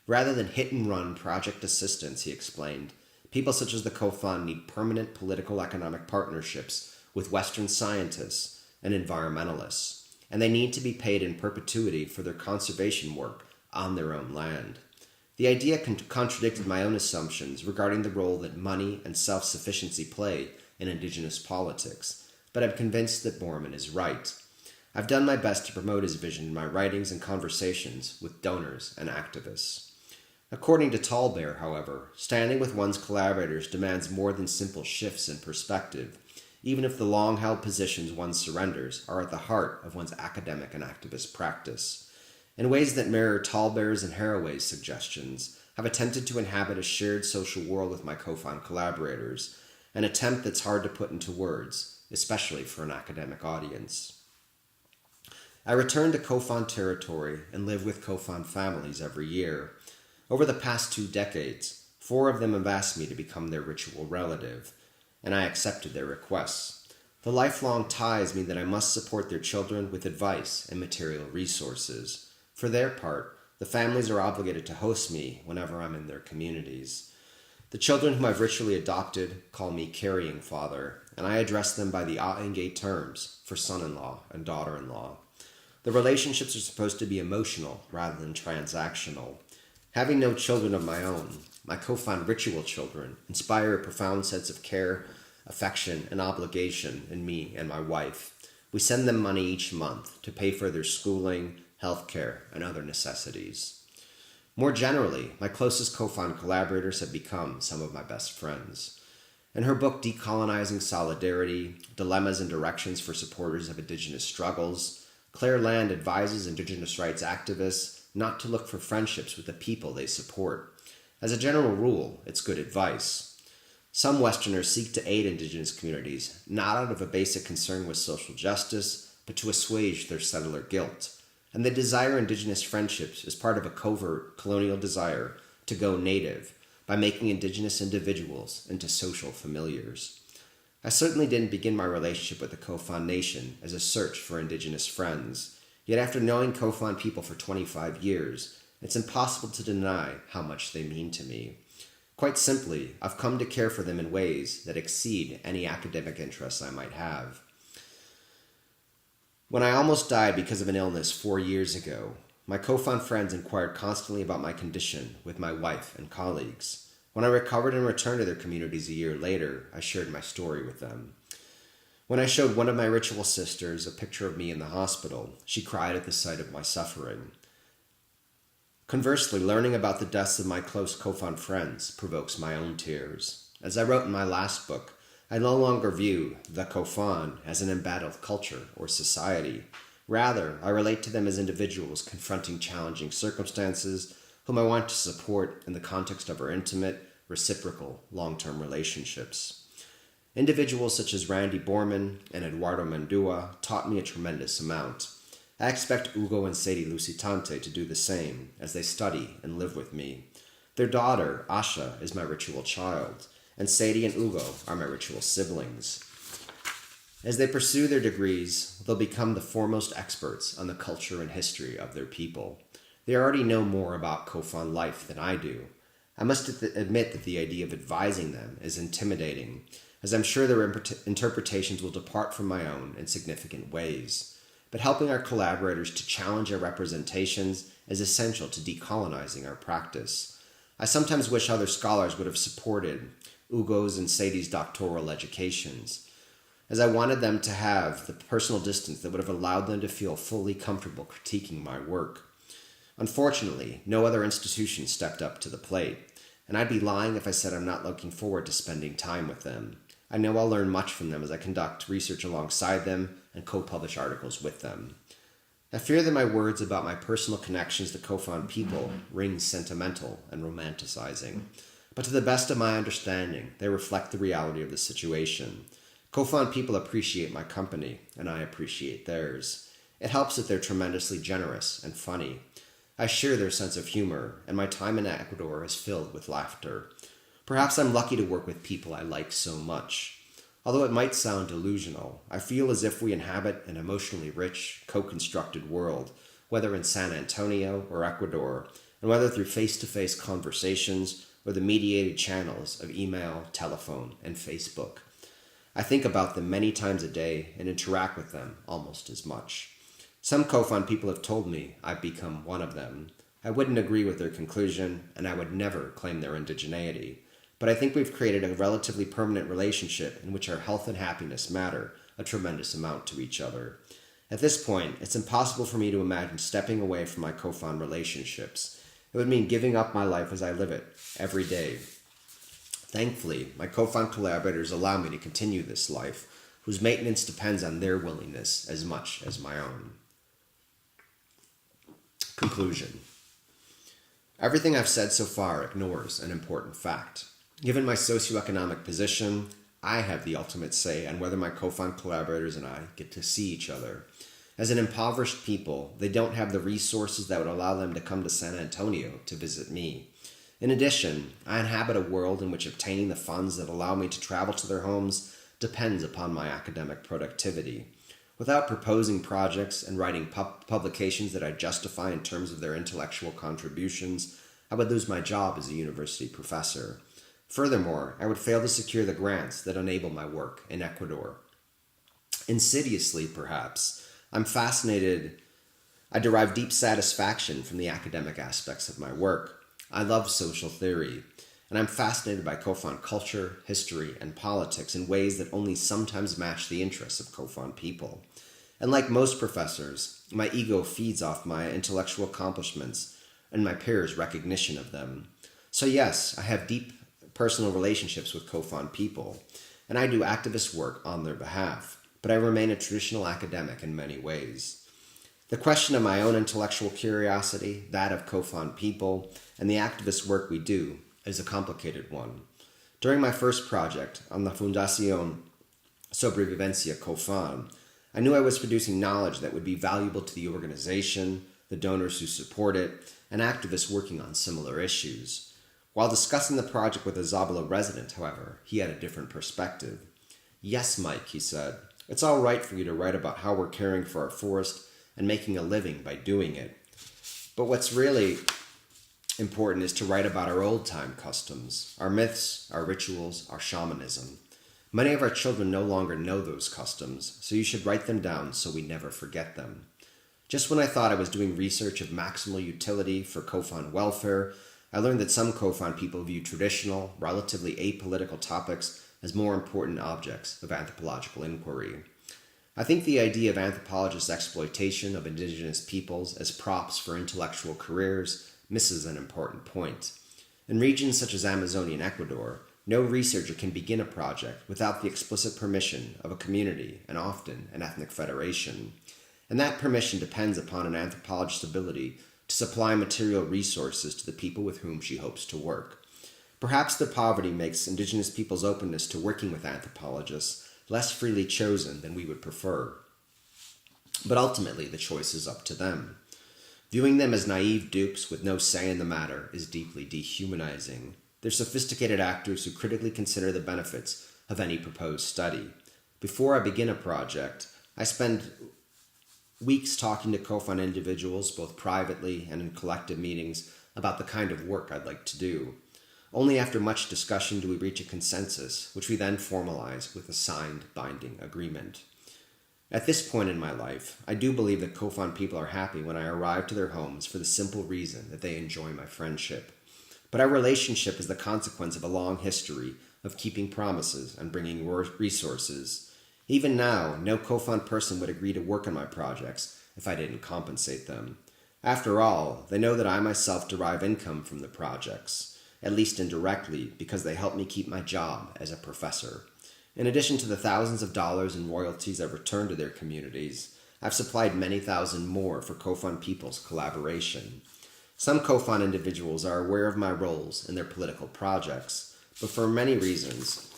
Rather than hit-and-run project assistance, he explained, people such as the COFON need permanent political economic partnerships with Western scientists and environmentalists, and they need to be paid in perpetuity for their conservation work on their own land. The idea contradicted my own assumptions regarding the role that money and self-sufficiency play in indigenous politics, but I'm convinced that Borman is right. I've done my best to promote his vision in my writings and conversations with donors and activists. According to Tallbear, however, standing with one's collaborators demands more than simple shifts in perspective, even if the long-held positions one surrenders are at the heart of one's academic and activist practice. In ways that mirror Tallbear's and Haraway's suggestions, I've attempted to inhabit a shared social world with my COFON collaborators, an attempt that's hard to put into words, especially for an academic audience. I return to COFON territory and live with COFON families every year. Over the past 2 decades, 4 of them have asked me to become their ritual relative, and I accepted their requests. The lifelong ties mean that I must support their children with advice and material resources. For their part, the families are obligated to host me whenever I'm in their communities. The children whom I've ritually adopted call me carrying father, and I address them by the A'engay terms for son-in-law and daughter-in-law. The relationships are supposed to be emotional rather than transactional. Having no children of my own, my COFON ritual children inspire a profound sense of care, affection, and obligation in me and my wife. We send them money each month to pay for their schooling, health care, and other necessities. More generally, my closest COFON collaborators have become some of my best friends. In her book Decolonizing Solidarity, Dilemmas and Directions for Supporters of Indigenous Struggles, Claire Land advises Indigenous rights activists not to look for friendships with the people they support. As a general rule, it's good advice. Some Westerners seek to aid Indigenous communities, not out of a basic concern with social justice, but to assuage their settler guilt. And they desire Indigenous friendships as part of a covert colonial desire to go native by making Indigenous individuals into social familiars. I certainly didn't begin my relationship with the COFON Nation as a search for Indigenous friends. Yet after knowing COFON people for 25 years, it's impossible to deny how much they mean to me. Quite simply, I've come to care for them in ways that exceed any academic interests I might have. When I almost died because of an illness 4 years ago, my COFON friends inquired constantly about my condition with my wife and colleagues. When I recovered and returned to their communities a year later, I shared my story with them. When I showed one of my ritual sisters a picture of me in the hospital, she cried at the sight of my suffering. Conversely, learning about the deaths of my close COFON friends provokes my own tears. As I wrote in my last book, I no longer view the COFON as an embattled culture or society. Rather, I relate to them as individuals confronting challenging circumstances whom I want to support in the context of our intimate, reciprocal, long-term relationships. Individuals such as Randy Borman and Eduardo Mendua taught me a tremendous amount. I expect Ugo and Sadie Lucitante to do the same as they study and live with me. Their daughter, Asha, is my ritual child, and Sadie and Ugo are my ritual siblings. As they pursue their degrees, they'll become the foremost experts on the culture and history of their people. They already know more about Kofan life than I do. I must admit that the idea of advising them is intimidating, as I'm sure their interpretations will depart from my own in significant ways. But helping our collaborators to challenge our representations is essential to decolonizing our practice. I sometimes wish other scholars would have supported Ugo's and Sadie's doctoral educations, as I wanted them to have the personal distance that would have allowed them to feel fully comfortable critiquing my work. Unfortunately, no other institution stepped up to the plate, and I'd be lying if I said I'm not looking forward to spending time with them. I know I'll learn much from them as I conduct research alongside them and co-publish articles with them. I fear that my words about my personal connections to Kofan people ring sentimental and romanticizing, but to the best of my understanding, they reflect the reality of the situation. Kofan people appreciate my company, and I appreciate theirs. It helps that they're tremendously generous and funny. I share their sense of humor, and my time in Ecuador is filled with laughter. Perhaps I'm lucky to work with people I like so much. Although it might sound delusional, I feel as if we inhabit an emotionally rich, co-constructed world, whether in San Antonio or Ecuador, and whether through face-to-face conversations or the mediated channels of email, telephone, and Facebook. I think about them many times a day and interact with them almost as much. Some Kofan people have told me I've become one of them. I wouldn't agree with their conclusion, and I would never claim their indigeneity. But I think we've created a relatively permanent relationship in which our health and happiness matter a tremendous amount to each other. At this point, it's impossible for me to imagine stepping away from my Kofan relationships. It would mean giving up my life as I live it, every day. Thankfully, my Kofan collaborators allow me to continue this life, whose maintenance depends on their willingness as much as my own. Conclusion. Everything I've said so far ignores an important fact. Given my socioeconomic position, I have the ultimate say on whether my Kofan collaborators and I get to see each other. As an impoverished people, they don't have the resources that would allow them to come to San Antonio to visit me. In addition, I inhabit a world in which obtaining the funds that allow me to travel to their homes depends upon my academic productivity. Without proposing projects and writing publications that I justify in terms of their intellectual contributions, I would lose my job as a university professor. Furthermore, I would fail to secure the grants that enable my work in Ecuador. Insidiously, perhaps, I'm fascinated. I derive deep satisfaction from the academic aspects of my work. I love social theory, and I'm fascinated by Kofan culture, history, and politics in ways that only sometimes match the interests of Kofan people. And like most professors, my ego feeds off my intellectual accomplishments and my peers' recognition of them. So yes, I have deep personal relationships with Kofan people, and I do activist work on their behalf, but I remain a traditional academic in many ways. The question of my own intellectual curiosity, that of Kofan people, and the activist work we do is a complicated one. During my first project on the Fundación Sobrevivencia Kofan, I knew I was producing knowledge that would be valuable to the organization, the donors who support it, and activists working on similar issues. While discussing the project with a Zabala resident, however, he had a different perspective. "Yes, Mike," he said, "it's all right for you to write about how we're caring for our forest and making a living by doing it. But what's really important is to write about our old-time customs, our myths, our rituals, our shamanism. Many of our children no longer know those customs, so you should write them down so we never forget them." Just when I thought I was doing research of maximal utility for Kofan welfare, I learned that some Kofan people view traditional, relatively apolitical topics as more important objects of anthropological inquiry. I think the idea of anthropologists' exploitation of indigenous peoples as props for intellectual careers misses an important point. In regions such as Amazonian Ecuador, no researcher can begin a project without the explicit permission of a community and often an ethnic federation. And that permission depends upon an anthropologist's ability to supply material resources to the people with whom she hopes to work. Perhaps their poverty makes indigenous people's openness to working with anthropologists less freely chosen than we would prefer. But ultimately, the choice is up to them. Viewing them as naive dupes with no say in the matter is deeply dehumanizing. They're sophisticated actors who critically consider the benefits of any proposed study. Before I begin a project, I spend weeks talking to co-fund individuals, both privately and in collective meetings, about the kind of work I'd like to do. Only after much discussion do we reach a consensus, which we then formalize with a signed, binding agreement. At this point in my life, I do believe that co-fund people are happy when I arrive to their homes for the simple reason that they enjoy my friendship. But our relationship is the consequence of a long history of keeping promises and bringing resources. Even now, no co-fund person would agree to work on my projects if I didn't compensate them. After all, they know that I myself derive income from the projects, at least indirectly, because they help me keep my job as a professor. In addition to the thousands of dollars in royalties I've returned to their communities, I've supplied many thousand more for co-fund people's collaboration. Some co-fund individuals are aware of my roles in their political projects, but for many reasons,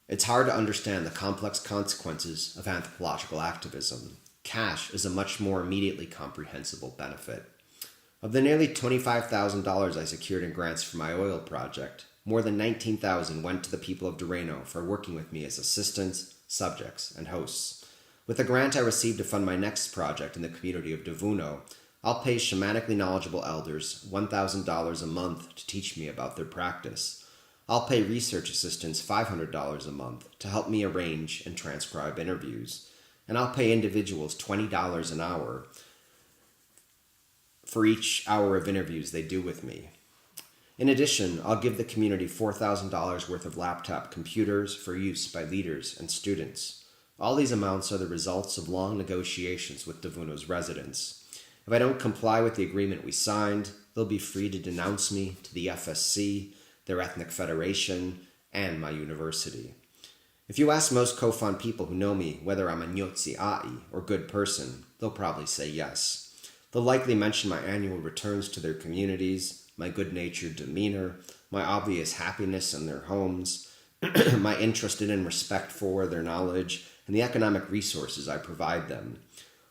it's hard to understand the complex consequences of anthropological activism. Cash is a much more immediately comprehensible benefit. Of the nearly $25,000 I secured in grants for my oil project, more than $19,000 went to the people of Dureno for working with me as assistants, subjects, and hosts. With the grant I received to fund my next project in the community of Devuno, I'll pay shamanically knowledgeable elders $1,000 a month to teach me about their practice. I'll pay research assistants $500 a month to help me arrange and transcribe interviews. And I'll pay individuals $20 an hour for each hour of interviews they do with me. In addition, I'll give the community $4,000 worth of laptop computers for use by leaders and students. All these amounts are the results of long negotiations with Devuno's residents. If I don't comply with the agreement we signed, they'll be free to denounce me to the FSC, their ethnic federation, and my university. If you ask most co-fund people who know me whether I'm a ndase'cho or good person, they'll probably say yes. They'll likely mention my annual returns to their communities, my good-natured demeanor, my obvious happiness in their homes, my interest in and respect for their knowledge, and the economic resources I provide them.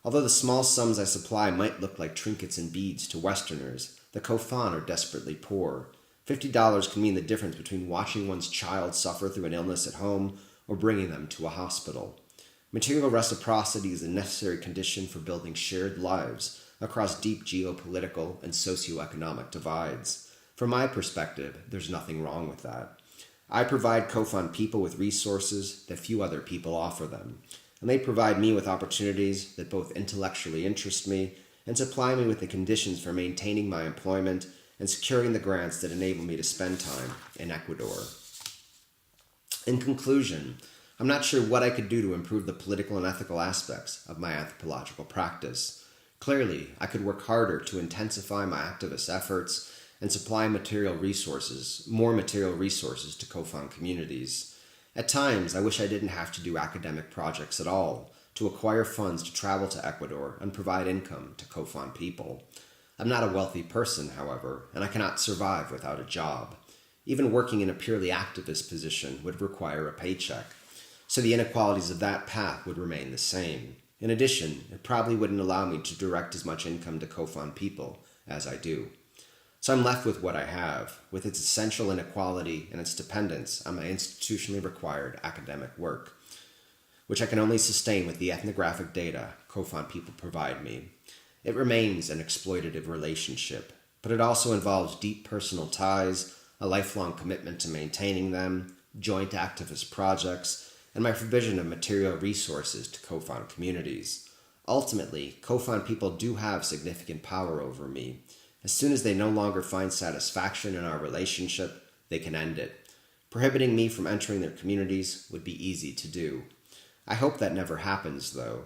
Although the small sums I supply might look like trinkets and beads to Westerners, the co-fund are desperately poor. $50 can mean the difference between watching one's child suffer through an illness at home or bringing them to a hospital. Material reciprocity is a necessary condition for building shared lives across deep geopolitical and socioeconomic divides. From my perspective, there's nothing wrong with that. I provide co-fund people with resources that few other people offer them, and they provide me with opportunities that both intellectually interest me and supply me with the conditions for maintaining my employment and securing the grants that enable me to spend time in Ecuador. In conclusion, I'm not sure what I could do to improve the political and ethical aspects of my anthropological practice. Clearly, I could work harder to intensify my activist efforts and supply more material resources to co-fund communities. At times, I wish I didn't have to do academic projects at all to acquire funds to travel to Ecuador and provide income to co-fund people. I'm not a wealthy person, however, and I cannot survive without a job. Even working in a purely activist position would require a paycheck, so the inequalities of that path would remain the same. In addition, it probably wouldn't allow me to direct as much income to co-fund people as I do. So I'm left with what I have, with its essential inequality and its dependence on my institutionally required academic work, which I can only sustain with the ethnographic data co-fund people provide me. It remains an exploitative relationship, but it also involves deep personal ties, a lifelong commitment to maintaining them, joint activist projects, and my provision of material resources to co-fund communities. Ultimately, co-fund people do have significant power over me. As soon as they no longer find satisfaction in our relationship, they can end it. Prohibiting me from entering their communities would be easy to do. I hope that never happens, though,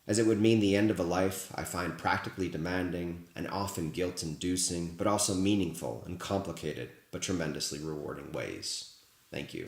as it would mean the end of a life I find practically demanding and often guilt-inducing, but also meaningful and complicated, but tremendously rewarding ways. Thank you.